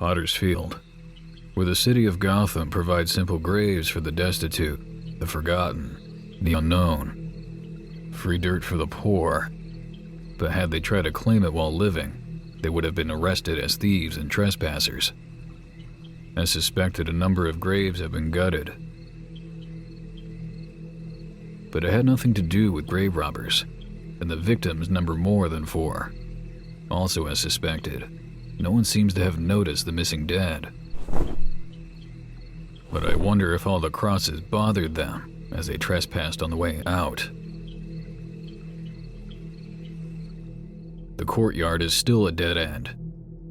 Potter's Field, where the city of Gotham provides simple graves for the destitute, the forgotten, the unknown. Free dirt for the poor. But had they tried to claim it while living, they would have been arrested as thieves and trespassers. As suspected, a number of graves have been gutted. But it had nothing to do with grave robbers, and the victims number more than 4. Also as suspected, no one seems to have noticed the missing dead. But I wonder if all the crosses bothered them as they trespassed on the way out. The courtyard is still a dead end.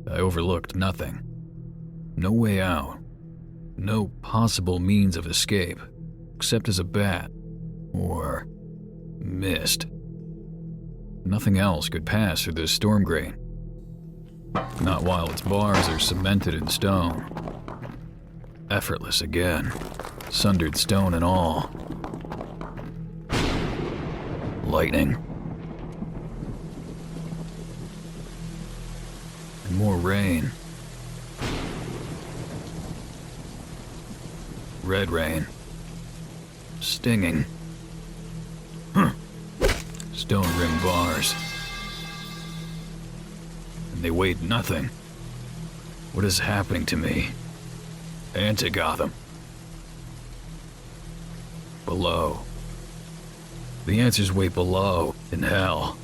I overlooked nothing. No way out. No possible means of escape, except as a bat. Or mist. Nothing else could pass through this storm drain. Not while its bars are cemented in stone. Effortless again. Sundered stone and all. Lightning. And more rain. Red rain. Stinging. Stone ring bars. And they weighed nothing. What is happening to me? And to Gotham? Below. The answers wait below, in hell.